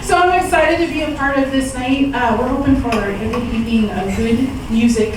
So I'm excited to be a part of this night. We're hoping for a good evening of good music,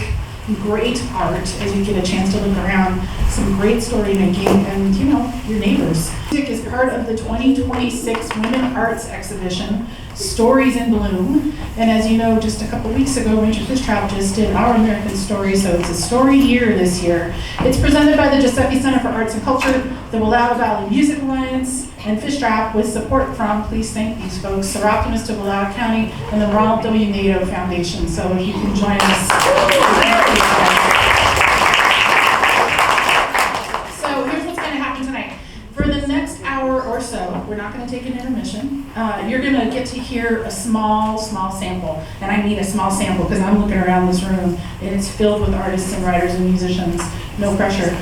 great art as you get a chance to look around, some great story making, and your neighbors. Music is part of the 2026 Women Arts Exhibition, Stories in Bloom. And as you know, just a couple weeks ago, Major Fish Trap just did Our American Story, so it's a story year this year. It's presented by the Josephy Center for Arts and Culture, the Willamette Valley Music Alliance, and Fish Trap with support from, please thank these folks, Sir Optimist of Willamette County and the Ronald W. Nato Foundation. So if you can join us. So here's what's going to happen tonight. For the next hour or so, we're not going to take an intermission. You're going to get to hear a small sample. And I mean a small sample because I'm looking around this room and it's filled with artists and writers and musicians. No pressure.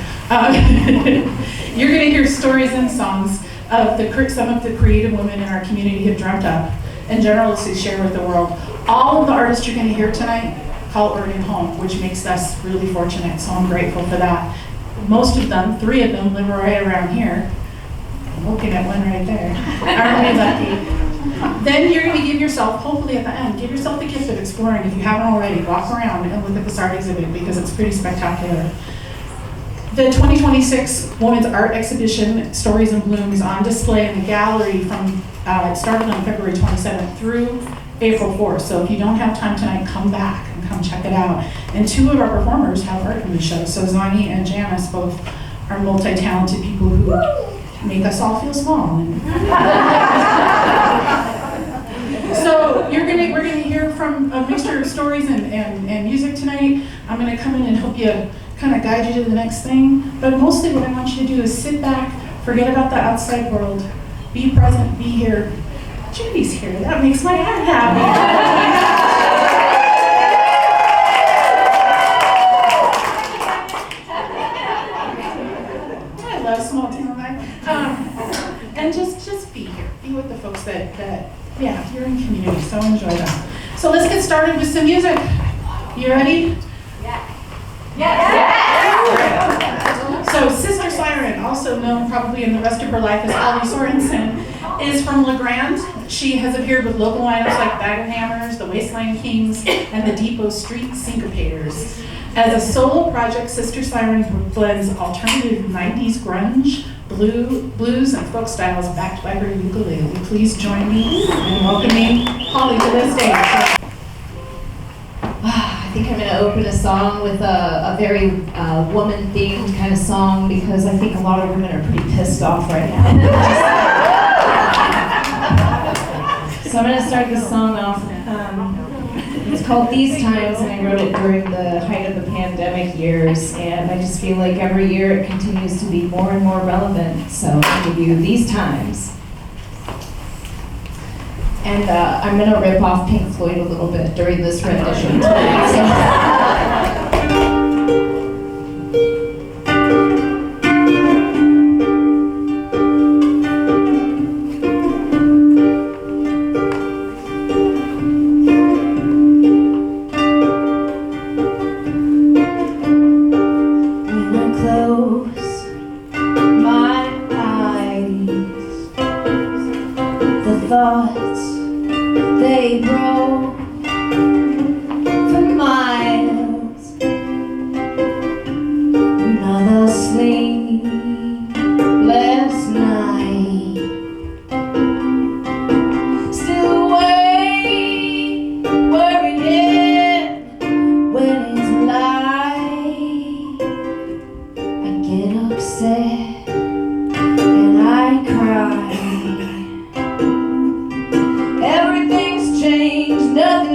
You're going to hear stories and songs of some of the creative women in our community have dreamt up and generously share with the world. All of the artists you're going to hear tonight call Oregon home, which makes us really fortunate, so I'm grateful for that. Most of them, 3 of them, live right around here. I'm looking at one right there. Aren't we lucky? Then you're going to give yourself, hopefully at the end, give yourself the gift of exploring. If you haven't already, walk around and look at this art exhibit because it's pretty spectacular. The 2026 Women's Art Exhibition, Stories in Bloom, is on display in the gallery from, it started on February 27th through April 4th. So if you don't have time tonight, come back and come check it out. And 2 of our performers have art in the show. So Zani and Janice both are multi-talented people who make us all feel small. So we're gonna hear from a mixture of stories and music tonight. I'm gonna come in and help you kind of guide you to the next thing. But mostly what I want you to do is sit back, forget about the outside world, be present, be here. Judy's here, that makes my heart happy. I love small town life. And just be here, be with the folks that you're in community, so enjoy that. So let's get started with some music. You ready? So Sister Siren, also known probably in the rest of her life as Holly Sorensen, is from LeGrand. She has appeared with local lineups like Bag of Hammers, the Wasteland Kings, and the Depot Street Syncopators. As a solo project, Sister Siren blends alternative 90s grunge, blues, and folk styles backed by her ukulele. Please join me in welcoming Holly to the stage. I think I'm going to open a song with a very woman-themed kind of song because I think a lot of women are pretty pissed off right now. So I'm going to start this song off. It's called These Times, and I wrote it during the height of the pandemic years, and I just feel like every year it continues to be more and more relevant. So I'll give you These Times. And I'm going to rip off Pink Floyd a little bit during this rendition tonight. So. When I close my eyes, the thoughts they grow for miles. Another sleepless night. Still awake, worrying when it's light. I get upset and I cry. Everything's changed, nothing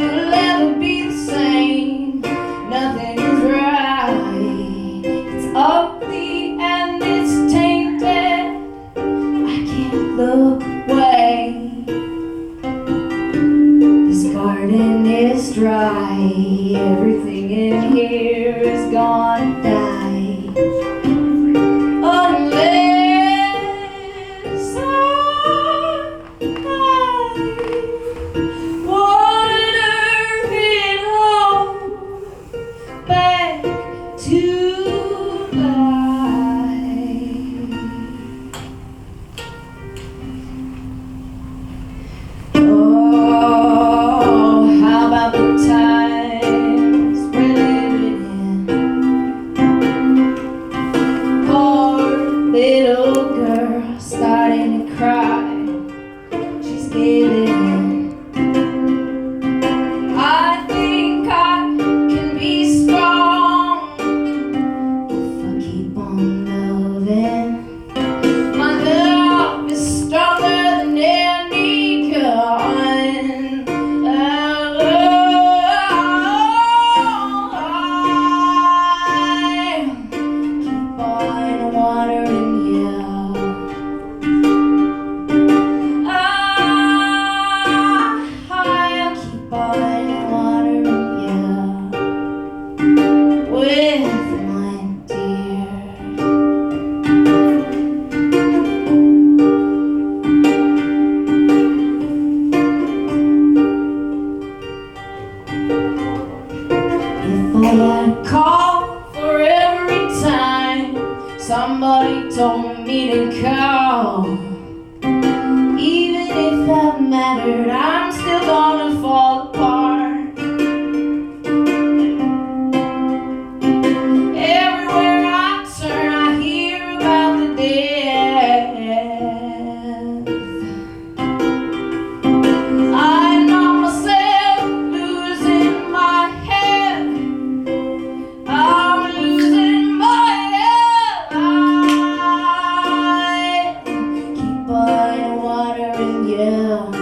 I'll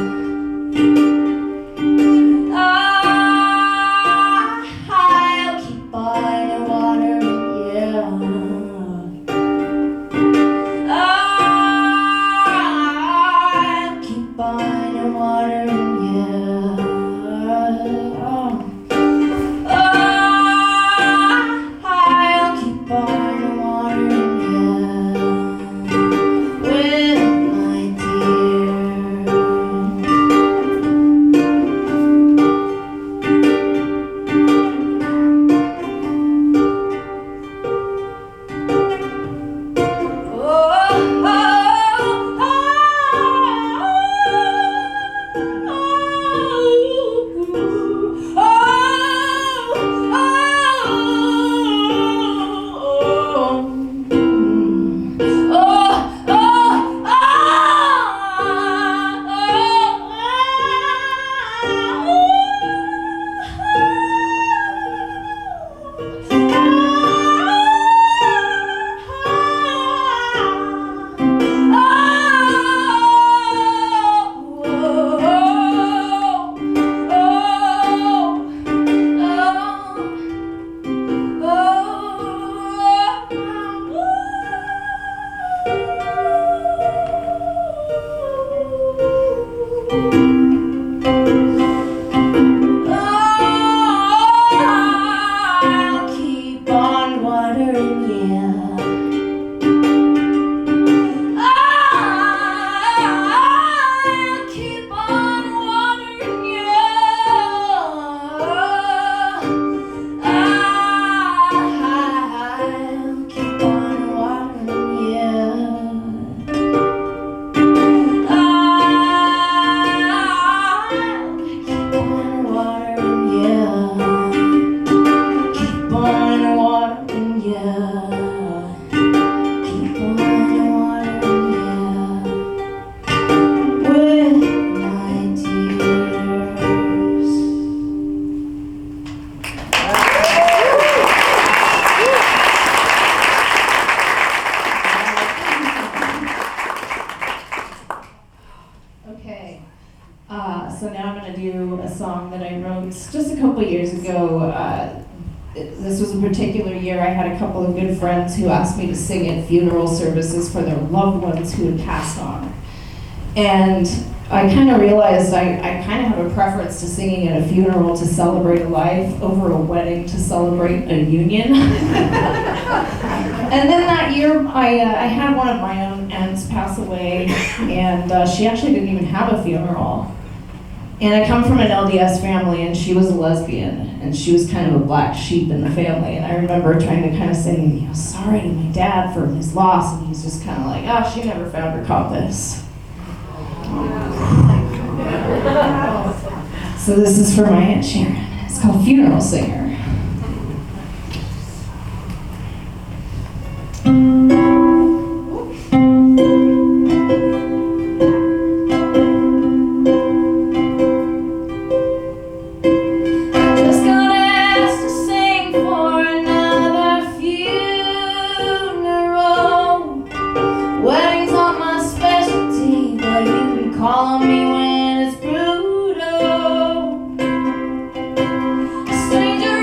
keep on watering you. I'll keep on watering you. I'll keep on watering you with my dear. I'll keep on watering you. I'll keep on watering you. I'll keep on watering you. Keep on watering you. Keep on watering you. Keep on watering you with my tears. Okay. So now I'm going to do a song that I wrote just a couple years ago. This was a particular year. I had a couple of good friends who asked me to sing at funeral services for their loved ones who had passed on. And I kind of realized I kind of have a preference to singing at a funeral to celebrate a life over a wedding to celebrate a union. And then that year, I had one of my own aunts pass away, and she actually didn't even have a funeral. And I come from an LDS family, and she was a lesbian, and she was kind of a black sheep in the family. And I remember trying to kind of say, sorry to my dad for his loss, and he's just kind of like, oh, she never found her compass. So this is for my Aunt Sharon. It's called Funeral Singer. Call on me when it's brutal. A stranger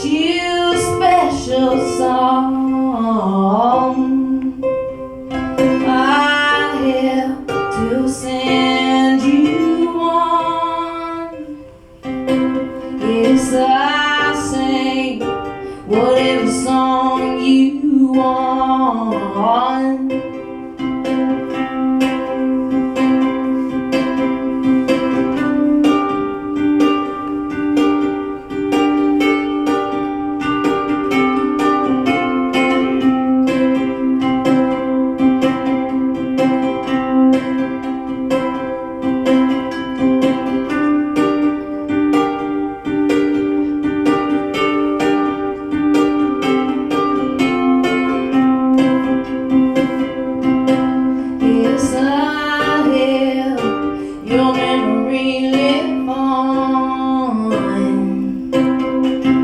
you a special song. I have to send you one. Yes, I sing whatever song you want. Yes, I have your memory live on,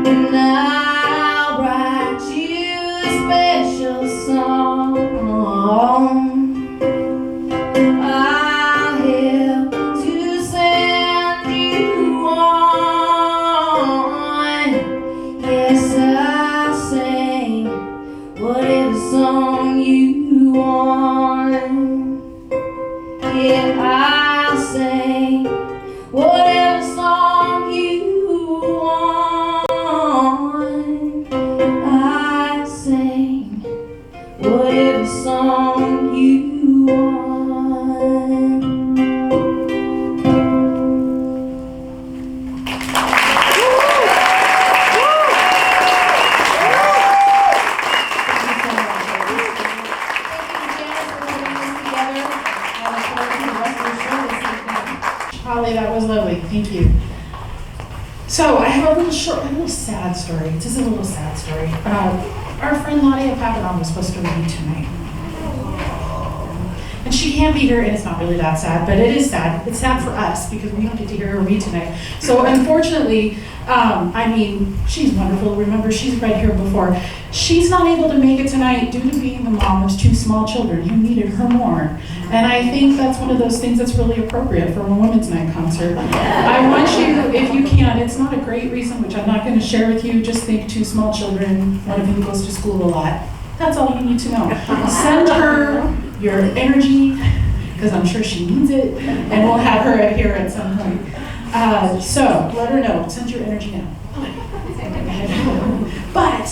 and I'll write you a special song. I have to send you one. Yes, I sing whatever song you want. Yeah, I sing whatever song you want. I sing whatever song you want. Holly, that was lovely. Thank you. So I have a little sad story. This is a little sad story. Our friend Nadia Papadon was supposed to read tonight. And she can't be here, and it's not really that sad, but it is sad. It's sad for us because we don't get to hear her read tonight. So unfortunately, she's wonderful. Remember, she's read here before. She's not able to make it tonight due to being the mom of 2 small children who needed her more. And I think that's one of those things that's really appropriate for a Women's Night concert. I want you, if you can, it's not a great reason, which I'm not going to share with you, just think 2 small children, one of whom goes to school a lot. That's all you need to know. Send her your energy, because I'm sure she needs it, and we'll have her here at some point. So let her know, send your energy now. But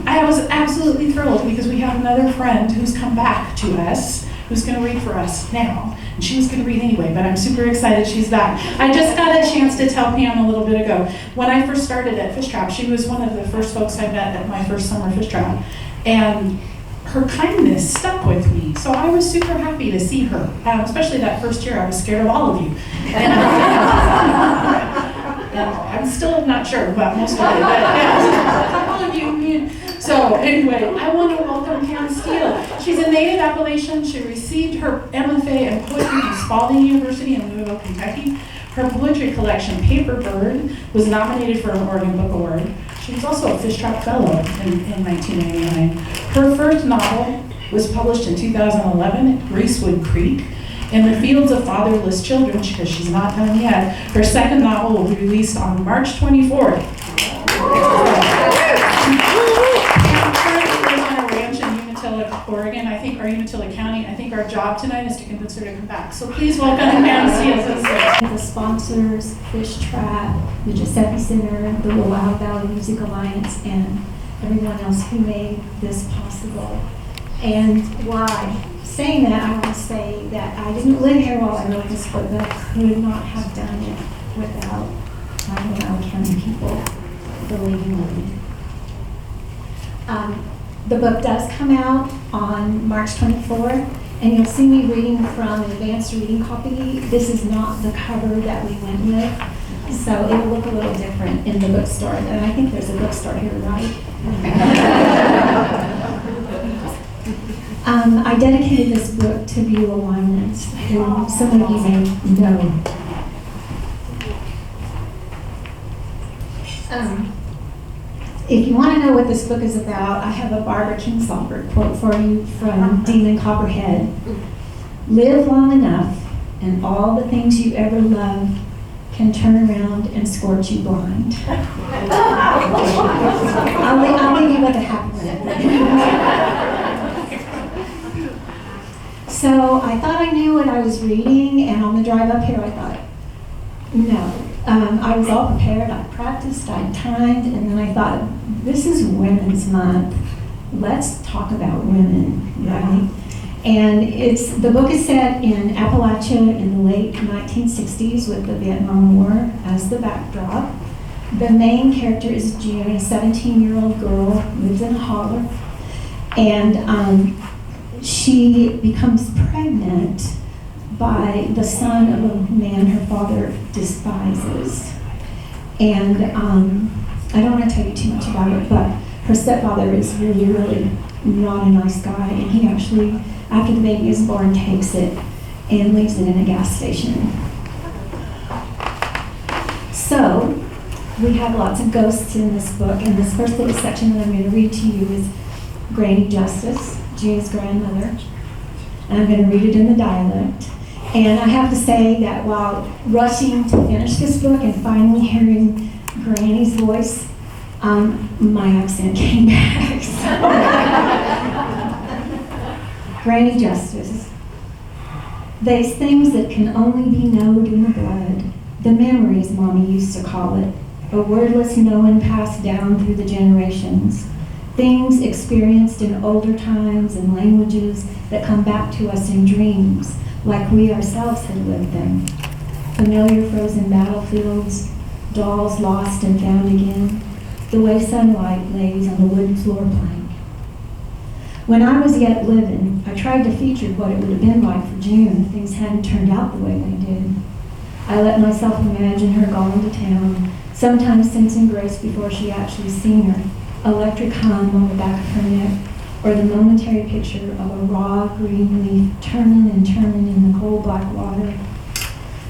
I was absolutely thrilled because we have another friend who's come back to us, who's going to read for us now. And she was going to read anyway, but I'm super excited she's back. I just got a chance to tell Pam a little bit ago. When I first started at Fish Trap, she was one of the first folks I met at my first summer Fish Trap. And her kindness stuck with me. So I was super happy to see her, especially that first year. I was scared of all of you. And I'm still not sure about most of it, but yeah, all of you. So anyway, I want to welcome Pam Steele. She's a native Appalachian. She received her MFA in poetry from Spalding University in Louisville, Kentucky. Her poetry collection, Paper Bird, was nominated for an Oregon Book Award. She was also a Fish Trap Fellow in 1999. Her first novel was published in 2011 at Greasewood Creek. In the Fields of Fatherless Children, because she's not done yet. Her second novel will be released on March 24th. Oregon, I think, or Umatilla County. I think our job tonight is to convince her to come back. So please welcome Pam Steele. The sponsors, Fish Trap, the Josephy Center, the Ohio Valley Music Alliance, and everyone else who made this possible. And why? Saying that, I want to say that I didn't live here while I wrote this book, but I could not have done it without my Ohio County people believing in me. The book does come out on March 24th, and you'll see me reading from an advanced reading copy. This is not the cover that we went with, so it will look a little different in the bookstore. And I think there's a bookstore here, right? I dedicated this book to Beulah Winans, who some of you may know. If you want to know what this book is about, I have a Barbara Kingsolver quote for you from Demon Copperhead. Live long enough, and all the things you ever loved can turn around and scorch you blind. I knew what I was reading, and on the drive up here I thought, no. I was all prepared, I practiced, I timed, and then I thought, this is Women's Month. Let's talk about women, right? And the book is set in Appalachia in the late 1960s with the Vietnam War as the backdrop. The main character is June, a 17-year-old girl, lives in a holler, and she becomes pregnant by the son of a man her father despises. And I don't want to tell you too much about it, but her stepfather is really, really not a nice guy, and he actually, after the baby is born, takes it and leaves it in a gas station. So, we have lots of ghosts in this book, and this first little section that I'm going to read to you is Granny Justice, June's grandmother, and I'm going to read it in the dialect. And I have to say that while rushing to finish this book and finally hearing Granny's voice, my accent came back. So. Granny Justice. They's things that can only be knowed in the blood, the memories, Mommy used to call it, a wordless knowing passed down through the generations. Things experienced in older times and languages that come back to us in dreams, like we ourselves had lived them. Familiar frozen battlefields, dolls lost and found again, the way sunlight lays on the wooden floor plank. When I was yet living, I tried to feature what it would have been like for June if things hadn't turned out the way they did. I let myself imagine her going to town, sometimes sensing grace before she actually seen her, electric hum on the back of her neck, or the momentary picture of a raw green leaf turning and turning in the cold black water.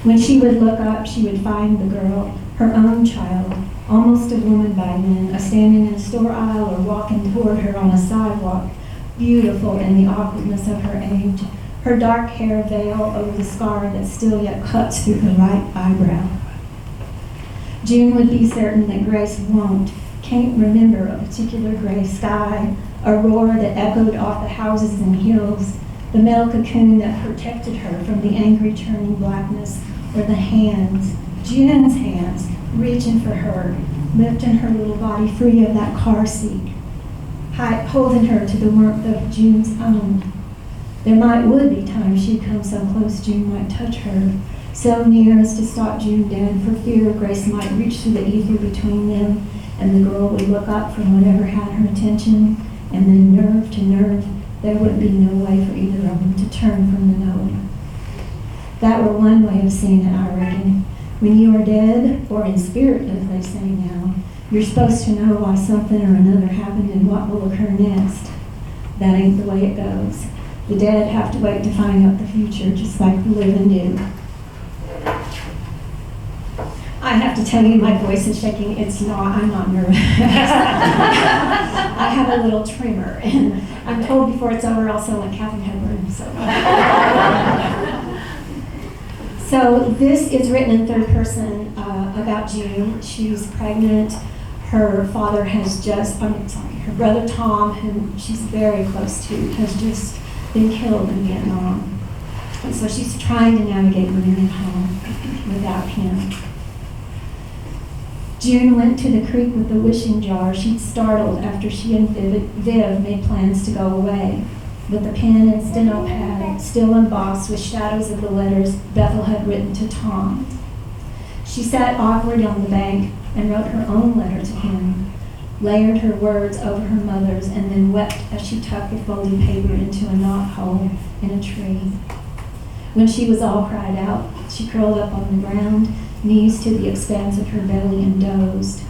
When she would look up, she would find the girl, her own child, almost a woman by then, standing in a store aisle or walking toward her on a sidewalk, beautiful in the awkwardness of her age, her dark hair veil over the scar that still yet cuts through her right eyebrow. June would be certain that Grace can't remember a particular gray sky, a roar that echoed off the houses and hills, the metal cocoon that protected her from the angry turning blackness, or the hands, June's hands, reaching for her, lifting her little body free of that car seat, holding her to the warmth of June's own. There would be times she'd come so close June might touch her, so near as to stop June dead for fear Grace might reach through the ether between them, and the girl would look up from whatever had her attention, and then nerve to nerve, there would be no way for either of them to turn from the knowing. That were one way of seeing it, I reckon. When you are dead, or in spirit as they say now, you're supposed to know why something or another happened and what will occur next. That ain't the way it goes. The dead have to wait to find out the future, just like the living do. I have to tell you, my voice is shaking. I'm not nervous. I have a little tremor, and I'm told before it's over I'll sound like Katharine Hepburn. So this is written in third person about June. She's pregnant. Her father her brother Tom, whom she's very close to, has just been killed in Vietnam. And so she's trying to navigate living at home without him. June went to the creek with the wishing jar. She'd startled after she and Viv made plans to go away. With the pen and steno pad still embossed with shadows of the letters Bethel had written to Tom. She sat awkward on the bank and wrote her own letter to him, layered her words over her mother's, and then wept as she tucked the folded paper into a knot hole in a tree. When she was all cried out, she curled up on the ground, knees to the expanse of her belly, and dozed.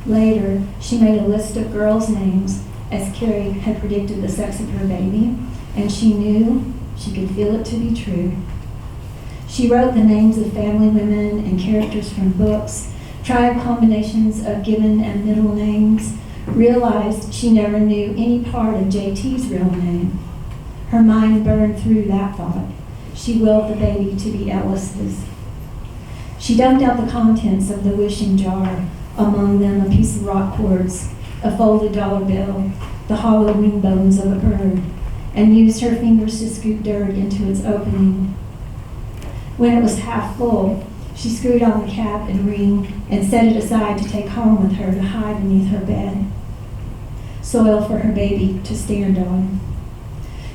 Later, she made a list of girls' names, as Carrie had predicted the sex of her baby, and she knew, she could feel it to be true. She wrote the names of family women and characters from books, tried combinations of given and middle names, realized she never knew any part of JT's real name. Her mind burned through that thought. She willed the baby to be Ellis's. She dumped out the contents of the wishing jar, among them a piece of rock quartz, a folded dollar bill, the hollow wing bones of a bird, and used her fingers to scoop dirt into its opening. When it was half full, she screwed on the cap and ring and set it aside to take home with her to hide beneath her bed. Soil for her baby to stand on.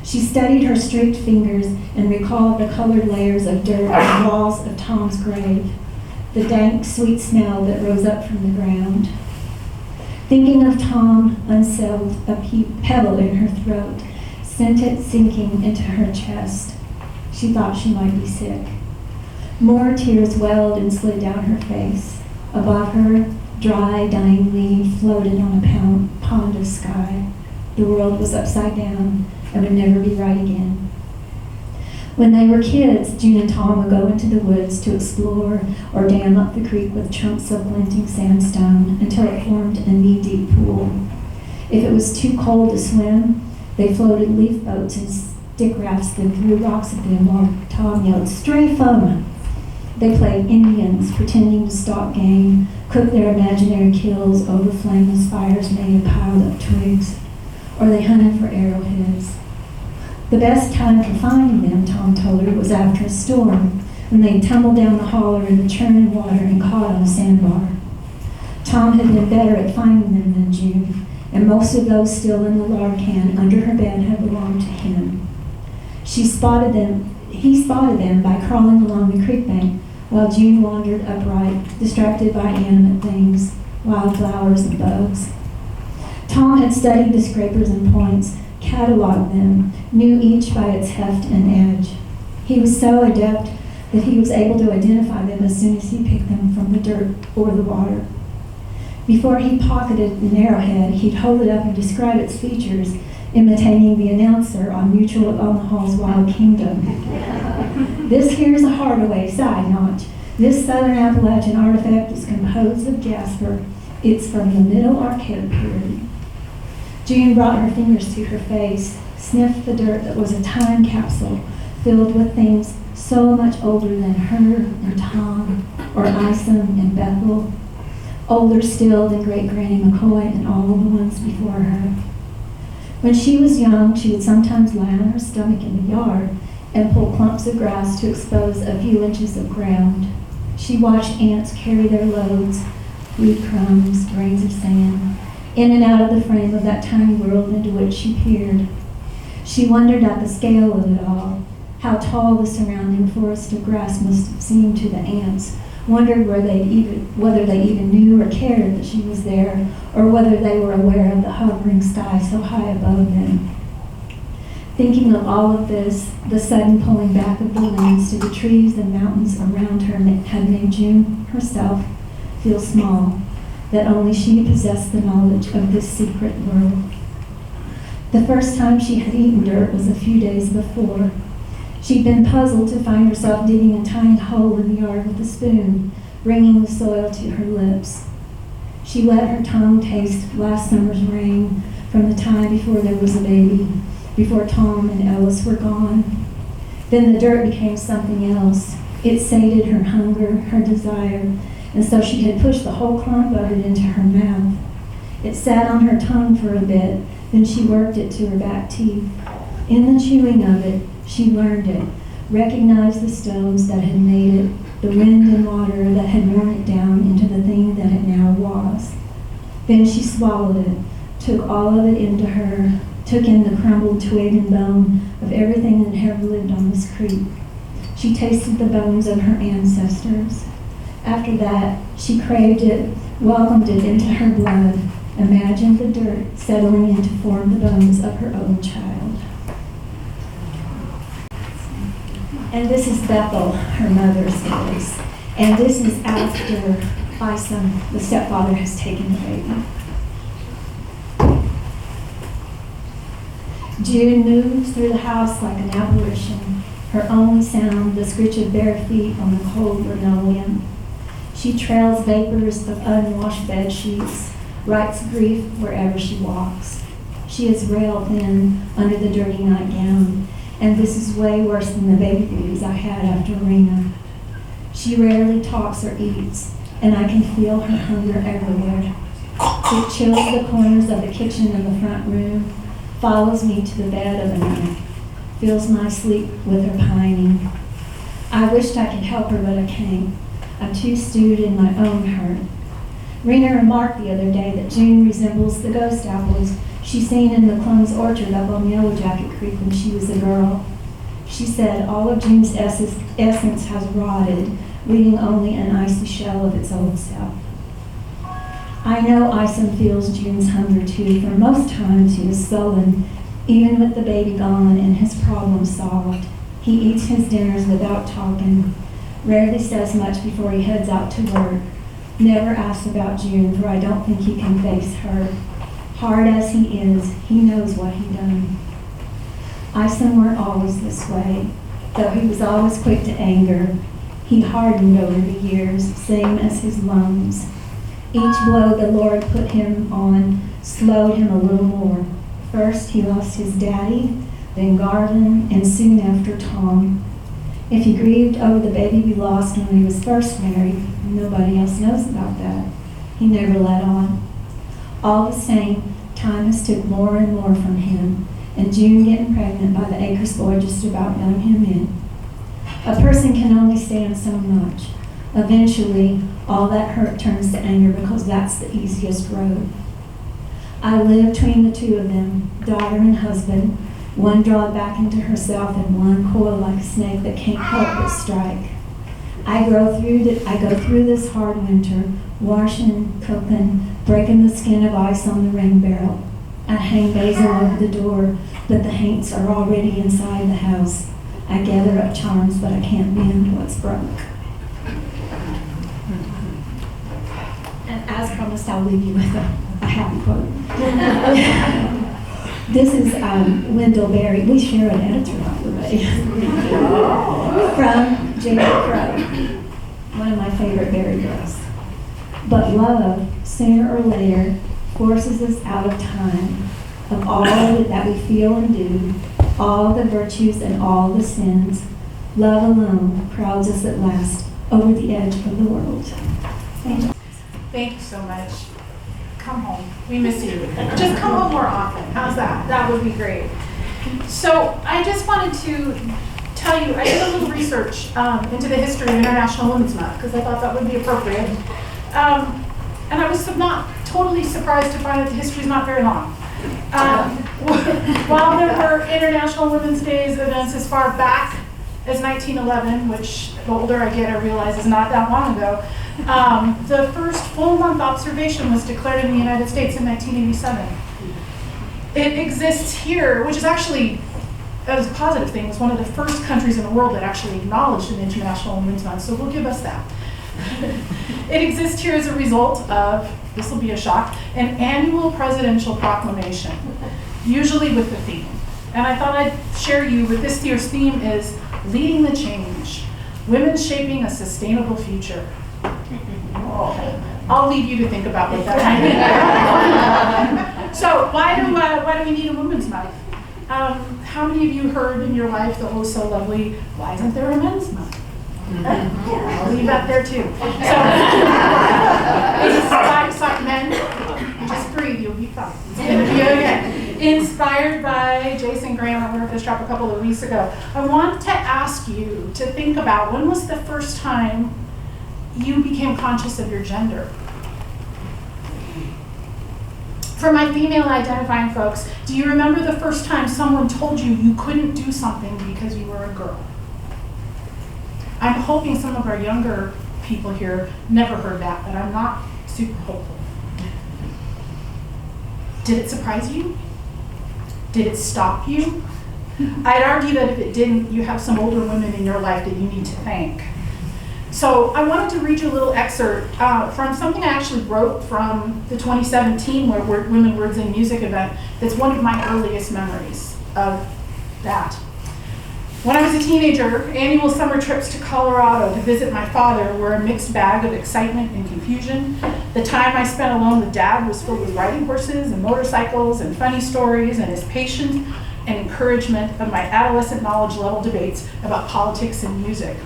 She studied her streaked fingers and recalled the colored layers of dirt on the walls of Tom's grave, the dank, sweet smell that rose up from the ground. Thinking of Tom unsettled a pebble in her throat, sent it sinking into her chest. She thought she might be sick. More tears welled and slid down her face. Above her, dry, dying leaves floated on a pond of sky. The world was upside down and would never be right again. When they were kids, June and Tom would go into the woods to explore or dam up the creek with chunks of glinting sandstone until it formed a knee-deep pool. If it was too cold to swim, they floated leaf boats and stick rafts that threw rocks at them while Tom yelled, "Strafe 'em!" They played Indians, pretending to stalk game, cooked their imaginary kills over flameless fires made of piled up twigs, or they hunted for arrowheads. The best time for finding them, Tom told her, was after a storm, when they'd tumble down the holler in the churning water and caught on a sandbar. Tom had been better at finding them than June, and most of those still in the lard can under her bed had belonged to him. He spotted them by crawling along the creek bank, while June wandered upright, distracted by animate things, wildflowers and bugs. Tom had studied the scrapers and points, cataloged them, knew each by its heft and edge. He was so adept that he was able to identify them as soon as he picked them from the dirt or the water. Before he pocketed an arrowhead, he'd hold it up and describe its features, imitating the announcer on Mutual of Omaha's Wild Kingdom. This here's a Hardaway side notch. This Southern Appalachian artifact is composed of jasper. It's from the Middle Archaic period. June brought her fingers to her face, sniffed the dirt that was a time capsule filled with things so much older than her and Tom, or Isom and Bethel, older still than Great Granny McCoy and all the ones before her. When she was young, she would sometimes lie on her stomach in the yard and pull clumps of grass to expose a few inches of ground. She watched ants carry their loads, wheat crumbs, grains of sand, in and out of the frame of that tiny world into which she peered. She wondered at the scale of it all, how tall the surrounding forest of grass must have seemed to the ants, wondered whether they even knew or cared that she was there, or whether they were aware of the hovering sky so high above them. Thinking of all of this, the sudden pulling back of the leaves to the trees and mountains around her had made June herself feel small, that only she possessed the knowledge of this secret world. The first time she had eaten dirt was a few days before. She'd been puzzled to find herself digging a tiny hole in the yard with a spoon, bringing the soil to her lips. She let her tongue taste last summer's rain from the time before there was a baby, before Tom and Ellis were gone. Then the dirt became something else. It sated her hunger, her desire, and so she had pushed the whole clump of it into her mouth. It sat on her tongue for a bit, then she worked it to her back teeth. In the chewing of it, she learned it, recognized the stones that had made it, the wind and water that had worn it down into the thing that it now was. Then she swallowed it, took all of it into her, took in the crumbled twig and bone of everything that had lived on this creek. She tasted the bones of her ancestors. After that, she craved it, welcomed it into her blood, imagined the dirt settling in to form the bones of her own child. And this is Bethel, her mother's voice. And this is after Isom, the stepfather, has taken the baby. June moved through the house like an apparition, her only sound the scritch of bare feet on the cold linoleum. She trails vapors of unwashed bed sheets, writes grief wherever she walks. She is rail thin under the dirty nightgown, and this is way worse than the baby blues I had after Rena. She rarely talks or eats, and I can feel her hunger everywhere. It chills the corners of the kitchen and the front room, follows me to the bed of the night, fills my sleep with her pining. I wished I could help her, but I can't. I'm too stewed in my own hurt. Rena remarked the other day that June resembles the ghost apples she seen in the Clum's orchard up on Yellow Jacket Creek when she was a girl. She said all of June's essence has rotted, leaving only an icy shell of its old self. I know Isom feels June's hunger too, for most times he is sullen, even with the baby gone and his problems solved. He eats his dinners without talking, rarely says much before he heads out to work, never asks about June, for I don't think he can face her. Hard as he is, he knows what he done. Isom weren't always this way, though he was always quick to anger. He hardened over the years, same as his lungs. Each blow the Lord put him on slowed him a little more. First he lost his daddy, then Garvin, and soon after Tom. If he grieved over the baby we lost when he was first married, nobody else knows about that. He never let on. All the same, time has took more and more from him, and June getting pregnant by the Acres boy just about done him in. A person can only stand so much. Eventually, all that hurt turns to anger because that's the easiest road. I live between the two of them, daughter and husband, one drawn back into herself and one coiled like a snake that can't help but strike. I go through this hard winter, washing, cooking, breaking the skin of ice on the rain barrel. I hang basil over the door, but the haints are already inside the house. I gather up charms, but I can't mend what's broke. And as promised, I'll leave you with a happy quote. This is Wendell Berry. We share an editor, by the way. From J.K. Crow, one of my favorite Berry girls. But love, sooner or later, forces us out of time, of all that we feel and do, all the virtues and all the sins. Love alone crowds us at last over the edge of the world. Thank you. Thank you so much. Come home. We miss you. Just come home more often. How's that? That would be great. So I just wanted to tell you, I did a little research into the history of International Women's Month because I thought that would be appropriate. And I was not totally surprised to find that the history is not very long. While there were International Women's Days events as far back as 1911, which the older I get, I realize is not that long ago, the first full month observation was declared in the United States in 1987. It exists here, which is actually, as a positive thing, was one of the first countries in the world that actually acknowledged an International Women's Month, so we'll give us that. It exists here as a result of, this will be a shock, an annual presidential proclamation, usually with the theme. And I thought I'd share you with this year's theme is Leading the Change, Women Shaping a Sustainable Future. Oh, I'll leave you to think about what that might mean. So why do we need a Women's Month? How many of you heard in your life the oh so lovely, why isn't there a Men's Month? I'll leave that there too. So, men, just breathe, you'll be fine. It's gonna be okay. Inspired by Jason Graham, I worked this job a couple of weeks ago. I want to ask you to think about when was the first time you became conscious of your gender? For my female identifying folks, do you remember the first time someone told you you couldn't do something because you were a girl? I'm hoping some of our younger people here never heard that, but I'm not super hopeful. Did it surprise you? Did it stop you? I'd argue that if it didn't, you have some older women in your life that you need to thank. So I wanted to read you a little excerpt from something I actually wrote from the 2017 Women, Words, and Music event. That's one of my earliest memories of that. When I was a teenager, annual summer trips to Colorado to visit my father were a mixed bag of excitement and confusion. The time I spent alone with Dad was filled with riding horses and motorcycles and funny stories, and his patience and encouragement of my adolescent knowledge level debates about politics and music.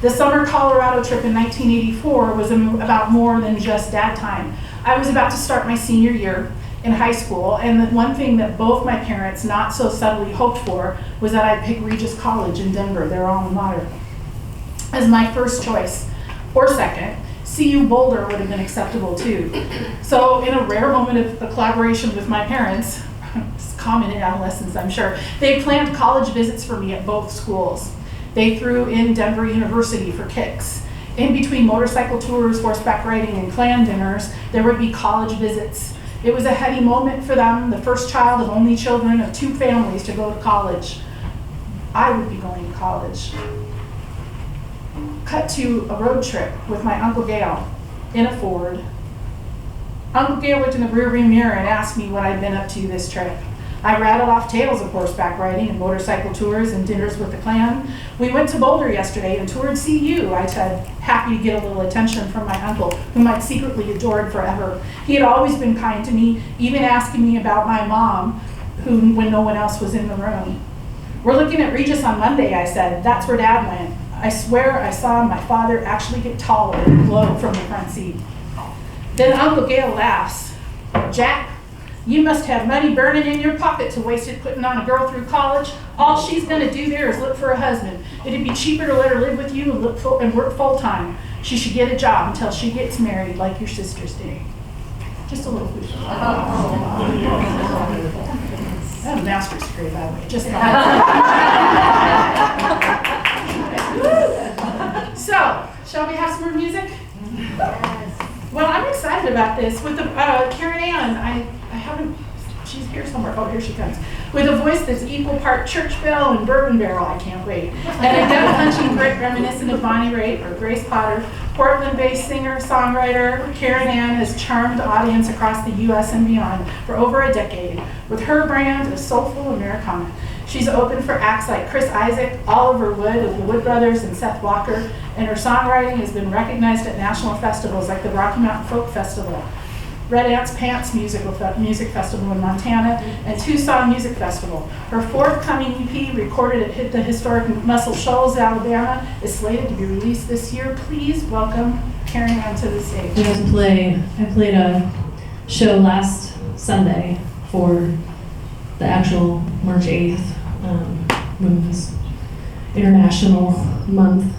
The summer Colorado trip in 1984 was about more than just Dad time. I was about to start my senior year, in high school, and the one thing that both my parents not so subtly hoped for was that I'd pick Regis College in Denver, their alma mater, as my first choice, or second. CU Boulder would have been acceptable too. So in a rare moment of collaboration with my parents, it's common in adolescence, I'm sure, they planned college visits for me at both schools. They threw in Denver University for kicks. In between motorcycle tours, horseback riding, and clan dinners, there would be college visits. It was a heady moment for them, the first child of only children of 2 families to go to college. I would be going to college. Cut to a road trip with my Uncle Gale in a Ford. Uncle Gale looked in the rearview mirror and asked me what I'd been up to this trip. I rattled off tales of horseback riding and motorcycle tours and dinners with the clan. We went to Boulder yesterday and toured CU, I said, happy to get a little attention from my uncle, whom I'd secretly adored forever. He had always been kind to me, even asking me about my mom, when no one else was in the room. We're looking at Regis on Monday, I said. That's where Dad went. I swear I saw my father actually get taller and glow from the front seat. Then Uncle Gale laughs. Jack, you must have money burning in your pocket to waste it putting on a girl through college. All she's gonna do there is look for a husband. It'd be cheaper to let her live with you and work full time. She should get a job until she gets married like your sisters did. Just a little food. I have a master's degree, by the way. Just So, shall we have some more music? Well, I'm excited about this. With the Karen Ann, I haven't, she's here somewhere. Oh, here she comes. With a voice that's equal part church bell and bourbon barrel, I can't wait. And a gut-punching grit reminiscent of Bonnie Raitt or Grace Potter, Portland-based singer, songwriter, Karen Ann has charmed the audience across the U.S. and beyond for over a decade with her brand of soulful Americana. She's opened for acts like Chris Isaac, Oliver Wood of the Wood Brothers, and Seth Walker, and her songwriting has been recognized at national festivals like the Rocky Mountain Folk Festival, Red Ants Pants Music Festival in Montana, and Tucson Music Festival. Her forthcoming EP, recorded at the historic Muscle Shoals, Alabama, is slated to be released this year. Please welcome Karen Ann to the stage. I played a show last Sunday for the actual March 8th Women's International Month.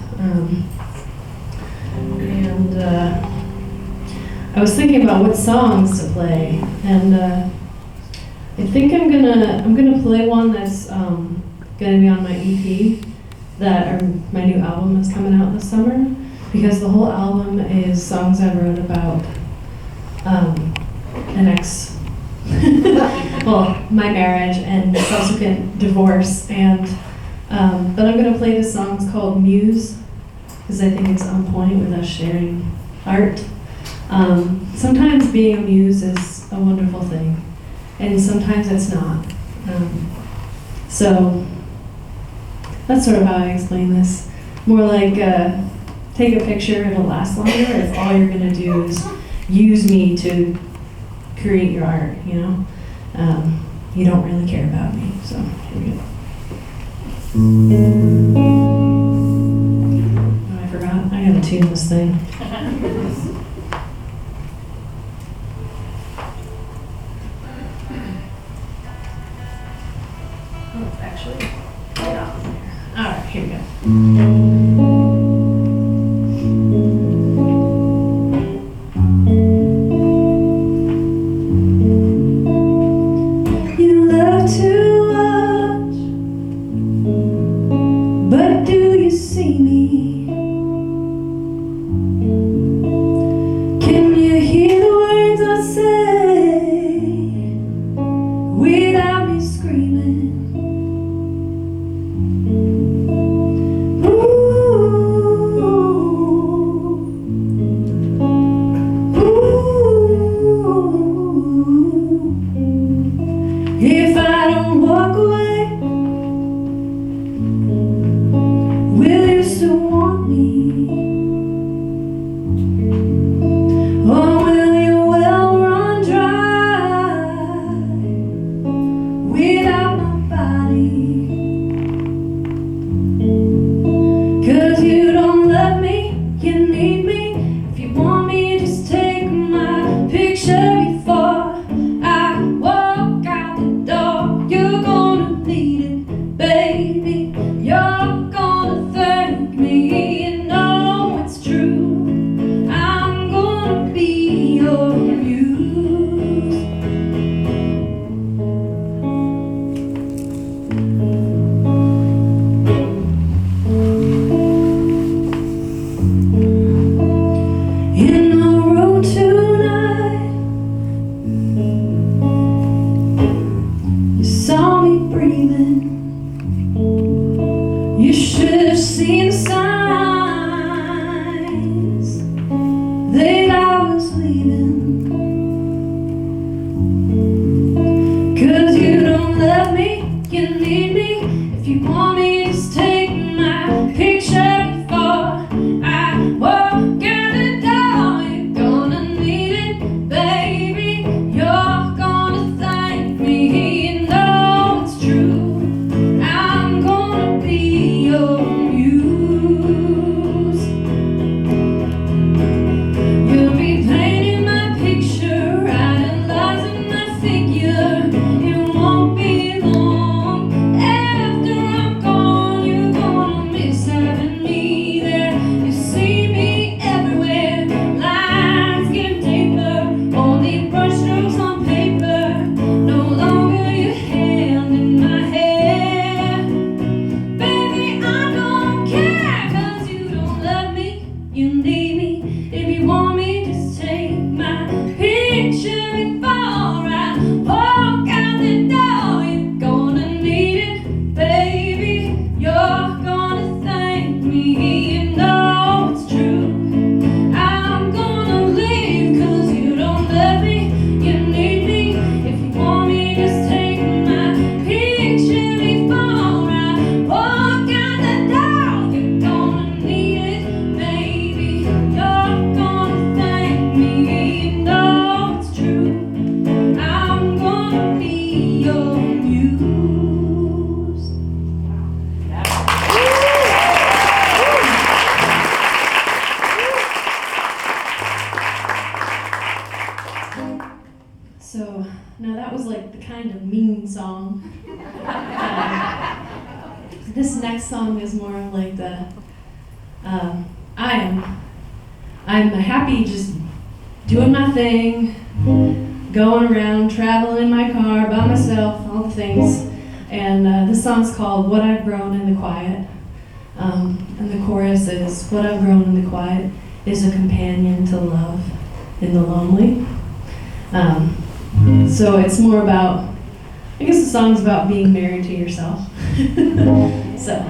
I was thinking about what songs to play, and I think I'm gonna play one that's gonna be on my EP my new album is coming out this summer, because the whole album is songs I wrote about an ex. Well, my marriage and subsequent divorce, and but I'm gonna play this song. It's called Muse, because I think it's on point with us sharing art. Sometimes being a muse is a wonderful thing, and sometimes it's not. So that's sort of how I explain this. More like take a picture, it'll last longer if all you're gonna do is use me to create your art, you know? You don't really care about me, so here we go. Oh, I forgot, I gotta tune this thing. Oh, it's actually right off there. All right, here we go. Screaming, ooh. Now that was like the kind of mean song. This next song is more of like the, I'm happy just doing my thing, going around, traveling in my car by myself, all the things. And this song's called What I've Grown in the Quiet. And the chorus is, what I've grown in the quiet is a companion to love in the lonely. So it's more about, I guess the song's about being married to yourself. So.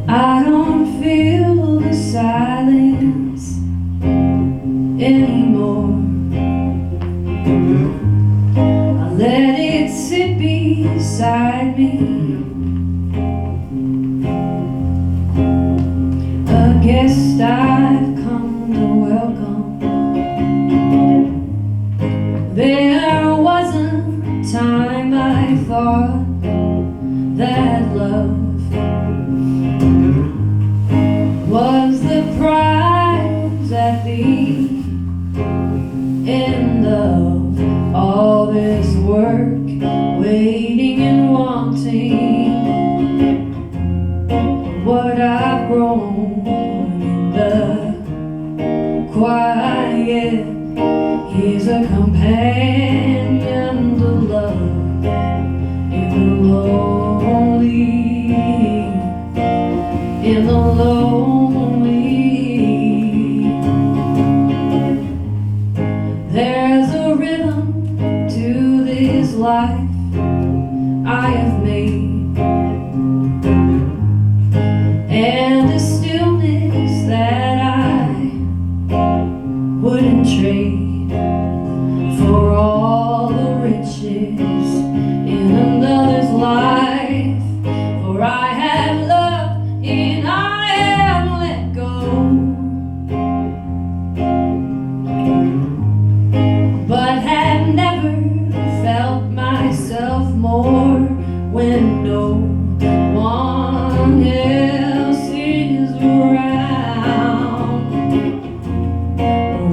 I don't feel the silence anymore. I let it sit beside me guest I've come to welcome. There wasn't a time I thought that love was the prize at the end of all this work, waiting and wanting. What I've grown in the quiet is a companion to love in the lonely, in the lonely. There's a rhythm to this life I have made, and a stillness that I wouldn't trade for all the riches in another's life. For I have loved and I have let go, but have never felt myself more when no one else is around.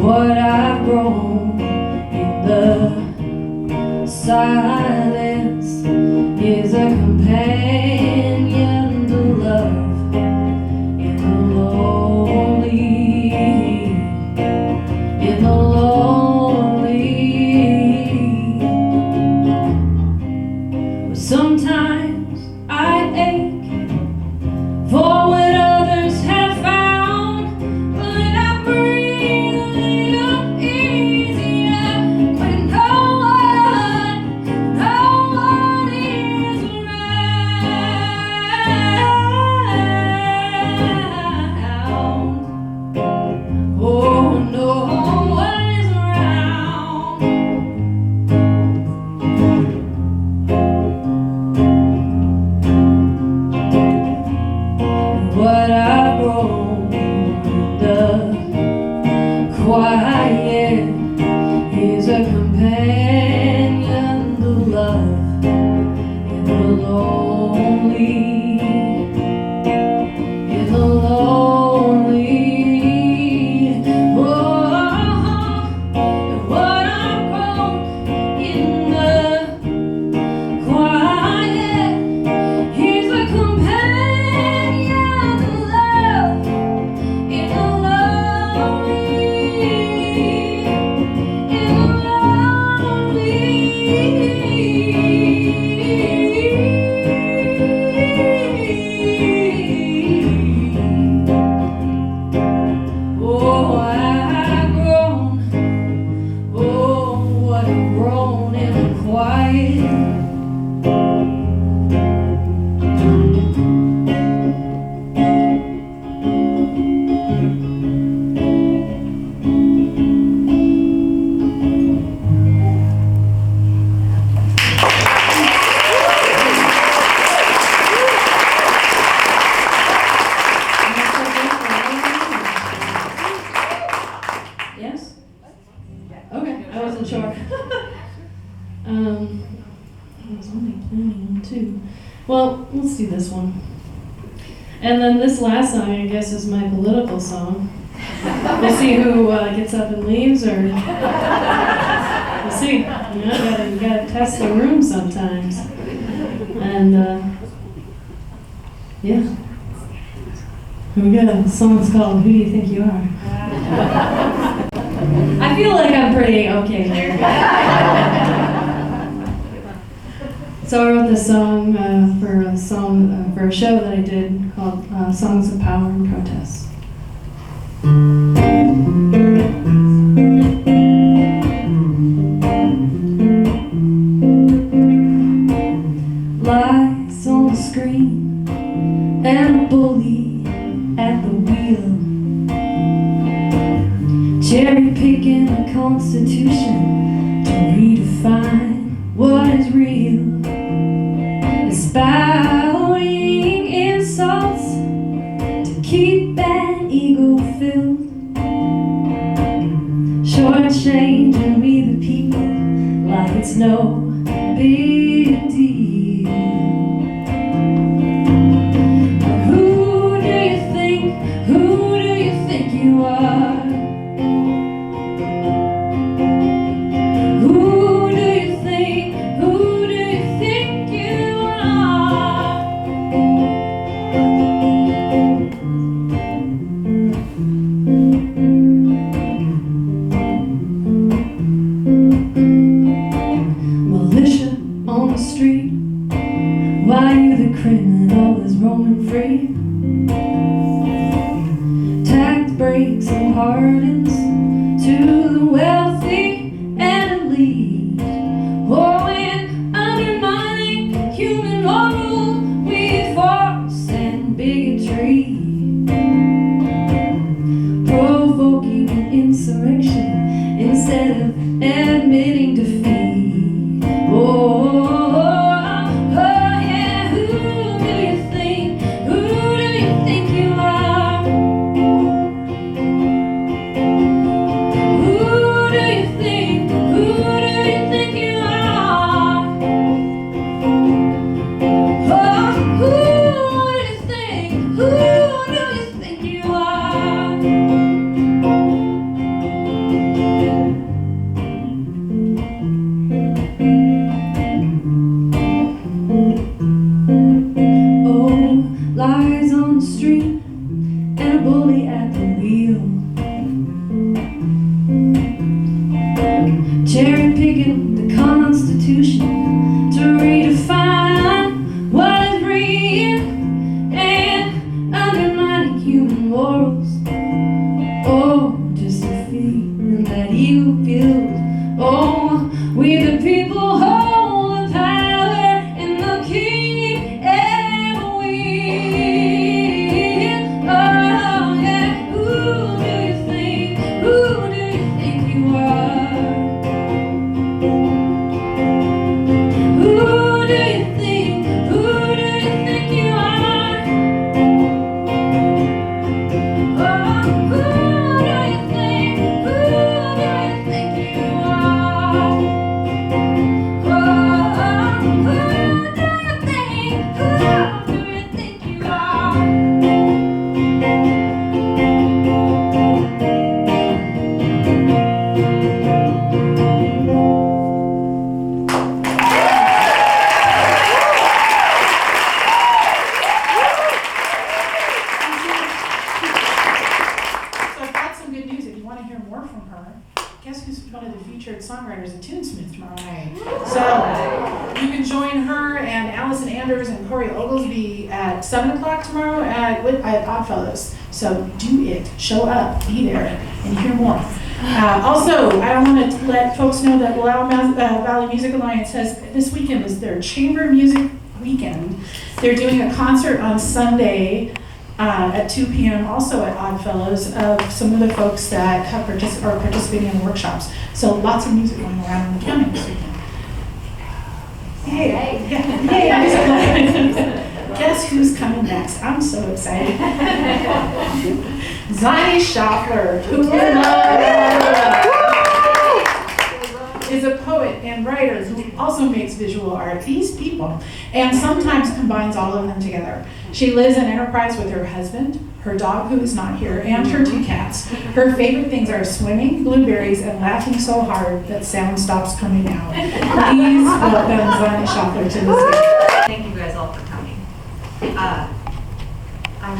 What I've grown in the silence is a companion to love in the lonely, in the lonely. Sometimes I ache for what others have found, but I breathe a little easier when no one is around. Oh, no one is around. What I've grown in the quiet is a companion to love in the lonely, in the lonely. Oh, and what I've grown in the quiet is a companion to love in the lonely, in the lonely. Well, let's do this one. And then this last song, I guess, is my political song. We'll see who gets up and leaves, or we'll see. You gotta test the room sometimes. And yeah. Here we go. The song's called "Who Do You Think You Are?" I feel like I'm pretty okay here. So I wrote this song for a show that I did called "Songs of Power and Protest." Lights on the screen and a bully at the wheel, cherry picking the Constitution to redefine what is real, spouting insults to keep an ego filled, shortchanging we the people like it's no big deal. Who do you think you are? Who do you think you are? Militia on the street, why you the criminal is roaming free? Tax breaks and pardons to the wealthy and elite. Oh, and undermining human moral with force and bigotry, provoking an insurrection instead of admitting defeat. Oh, yeah. Who do you think you are? Who do you think you are? Oh, who do you think you are? Oh, lies on the street and a bully at the wheel, cherry picking the Constitution to redefine what is real and undermining human morals. Oh, just a feeling that ego feels. Oh, we the people hold the power and the king ever will. Oh, yeah. Who do you think you are? Who do you think you are? Oh, who do you think you are? Oh, who do you think you are? So I've got some good news. If you want to hear more from her, guess who's one of the featured songwriters at Tunesmith tomorrow night? So you can join her and Allison Anders and Corey Oglesby at 7 o'clock tomorrow at Oddfellows. So do it. Show up. Be there. And hear more. Also, I want to let folks know that Willow Valley Music Alliance has, this weekend is their chamber music weekend. They're doing a concert on Sunday at 2 p.m. also at Oddfellows of some of the folks that have are participating in workshops. So lots of music going around in the county this weekend. Hey, guess who's coming next? I'm so excited. Zani Schaffler. is a poet and writer who also makes visual art. These people, and sometimes combines all of them together. She lives in Enterprise with her husband, her dog who is not here, and her 2 cats. Her favorite things are swimming, blueberries, and laughing so hard that sound stops coming out. Please welcome Zana Schaffler to the stage. Thank you guys all for coming. I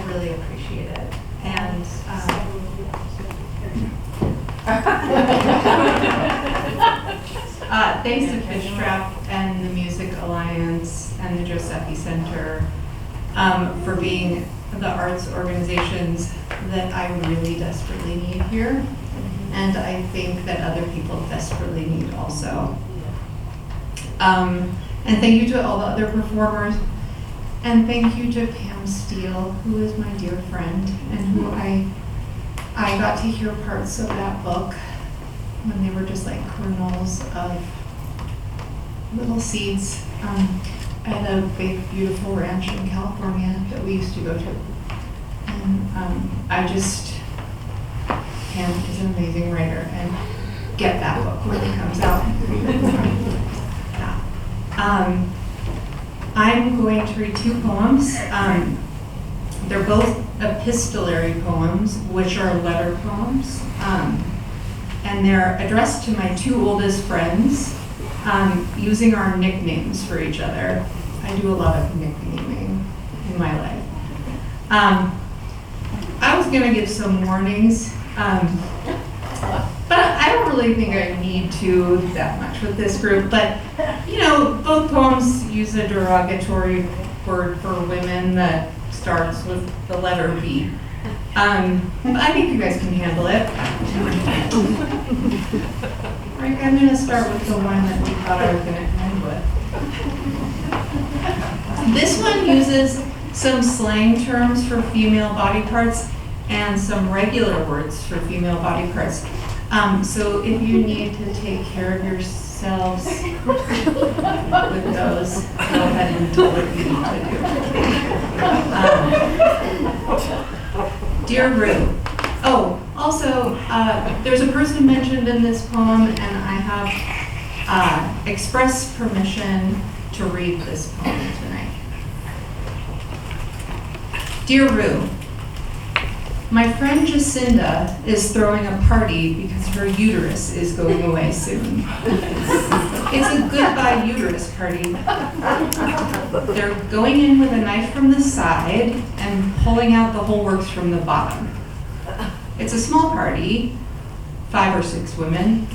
really appreciate it. And thanks to Fish Trap and the Music Alliance and the Josephy Center for being the arts organizations that I really desperately need here. And I think that other people desperately need also. And thank you to all the other performers. And thank you to Pam Steele, who is my dear friend, and who I got to hear parts of that book when they were just like kernels of little seeds at a big, beautiful ranch in California that we used to go to. And Pam is an amazing writer, and get that book when it comes out. Yeah. I'm going to read 2 poems. They're both epistolary poems, which are letter poems. And they're addressed to my 2 oldest friends, using our nicknames for each other. I do a lot of nicknaming in my life. I was gonna give some warnings, but I don't really think I need to that much with this group. But you know, both poems use a derogatory word for women that starts with the letter B. But I think you guys can handle it. Right, I'm gonna start with the one that we thought I was gonna end with. This one uses some slang terms for female body parts and some regular words for female body parts. So if you need to take care of yourselves with those, go ahead and do what you need to do. Dear Rue. Oh, also, there's a person mentioned in this poem, and I have express permission to read this poem tonight. Dear Rue, my friend Jacinda is throwing a party because her uterus is going away soon. It's a goodbye uterus party. They're going in with a knife from the side and pulling out the whole works from the bottom. It's a small party, 5 or 6 women,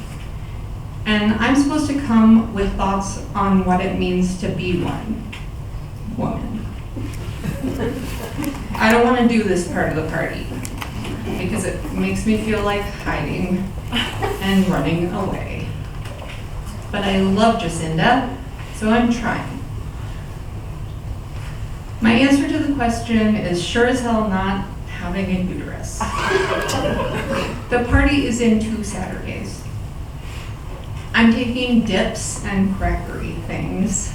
and I'm supposed to come with thoughts on what it means to be one woman. I don't want to do this part of the party because it makes me feel like hiding and running away. But I love Jacinda, so I'm trying. My answer to the question is sure as hell not having a uterus. The party is in 2 Saturdays. I'm taking dips and crackery things.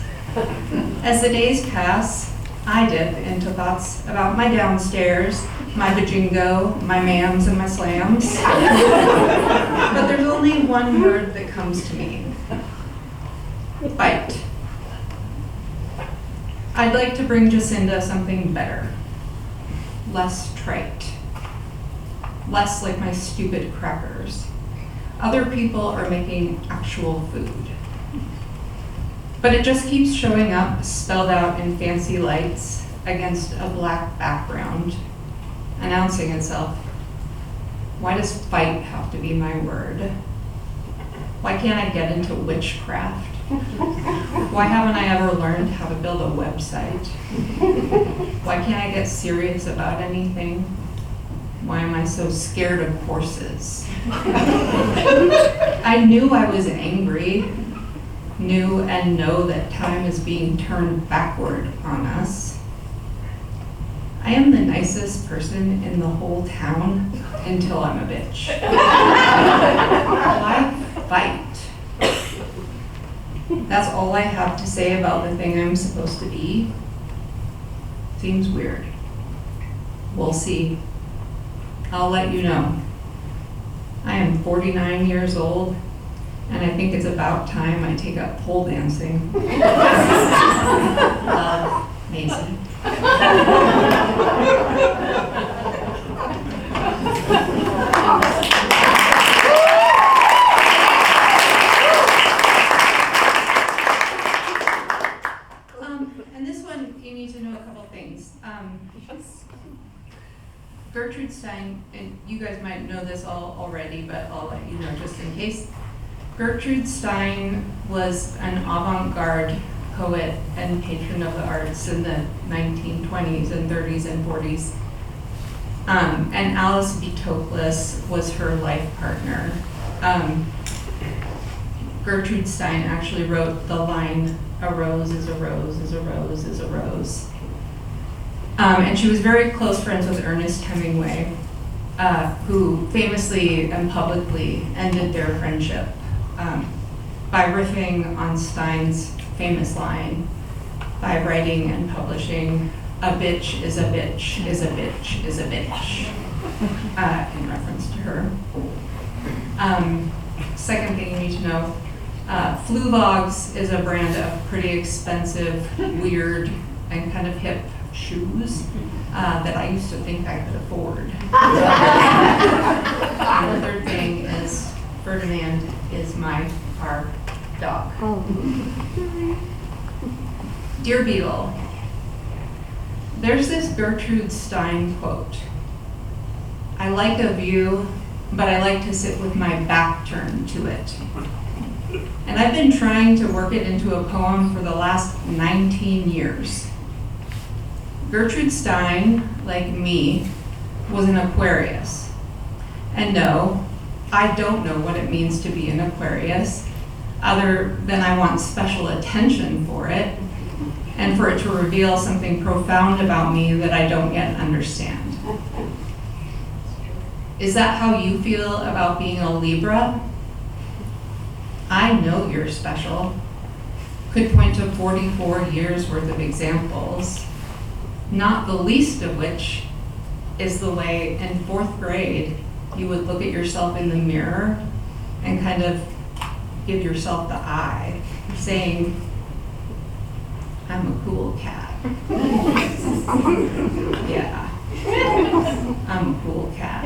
As the days pass, I dip into thoughts about my downstairs, my bajingo, my mams, and my slams. But there's only one word that comes to me. Bite. I'd like to bring Jacinda something better. Less trite. Less like my stupid crackers. Other people are making actual food. But it just keeps showing up, spelled out in fancy lights, against a black background, announcing itself. Why does fight have to be my word? Why can't I get into witchcraft? Why haven't I ever learned how to build a website? Why can't I get serious about anything? Why am I so scared of horses? I knew I was angry, knew and know that time is being turned backward on us. I am the nicest person in the whole town until I'm a bitch. Why fight? That's all I have to say about the thing I'm supposed to be. Seems weird. We'll see. I'll let you know. I am 49 years old, And I think it's about time I take up pole dancing. Love, Mason. And this one, you need to know a couple things. Gertrude Stein, and you guys might know this all already, but I'll let you know just in case. Gertrude Stein was an avant-garde poet and patron of the arts in the 1920s and 30s and 40s. And Alice B. Toklas was her life partner. Gertrude Stein actually wrote the line, "A rose is a rose is a rose is a rose." And she was very close friends with Ernest Hemingway, who famously and publicly ended their friendship by riffing on Stein's famous line, by writing and publishing, "A bitch is a bitch is a bitch is a bitch," in reference to her. Second thing you need to know, Fluvogs is a brand of pretty expensive, weird, and kind of hip shoes that I used to think I could afford. And the third thing is Ferdinand is our dog. Dear Beetle, there's this Gertrude Stein quote. "I like a view, but I like to sit with my back turned to it." And I've been trying to work it into a poem for the last 19 years. Gertrude Stein, like me, was an Aquarius. And no, I don't know what it means to be an Aquarius, other than I want special attention for it, and for it to reveal something profound about me that I don't yet understand. Is that how you feel about being a Libra? I know you're special. Could point to 44 years worth of examples, not the least of which is the way in 4th grade you would look at yourself in the mirror and kind of give yourself the eye, saying, "I'm a cool cat." Yeah, I'm a cool cat.